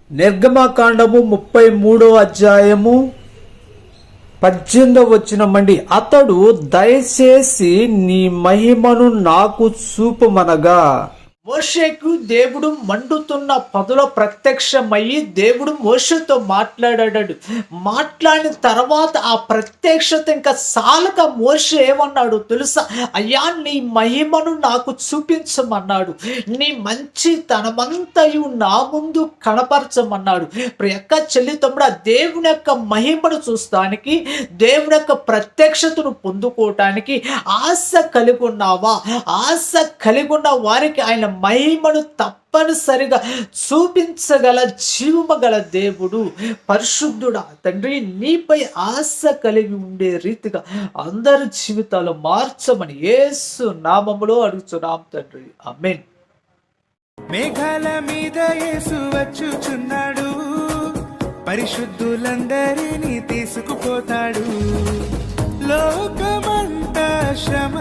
నిర్గమకాండము 33 అతడు దయచేసి నీ మహిమను నాకు చూపమనగా, మోషేకు దేవుడు మండుతున్న పదుల ప్రత్యక్షమయ్యి దేవుడు మోషేతో మాట్లాడాడు. మాట్లాడిన తర్వాత ఆ ప్రత్యక్షత ఇంకా సాలక మోషే ఏమన్నాడు తెలుసా? అయ్యా, నీ మహిమను నాకు చూపించమన్నాడు. నీ మంచి తనమంతయు నా ముందు కనపరచమన్నాడు. ప్రియక్క చెల్లి తమ్ముడు, దేవుని యొక్క మహిమను చూస్తానికి, దేవుని యొక్క ప్రత్యక్షతను పొందుకోవటానికి ఆశ కలిగి ఉన్నావా? ఆశ కలిగి ఉన్న వారికి ఆయన మహిమను తప్పనిసరిగా చూపించగల జీవమగల దేవుడు, పరిశుద్ధుడా తండ్రి, నీపై ఆశ కలిగి ఉండే రీతిగా అందరి జీవితాలు మార్చమని యేసు నామములో అడుగుచున్నాం తండ్రి, ఆమేన్. మేఘాల మీద యేసు వచ్చుచున్నాడు, పరిశుద్ధులందరినీ తీసుకుపోతాడు. లోకమంతా శ్రమ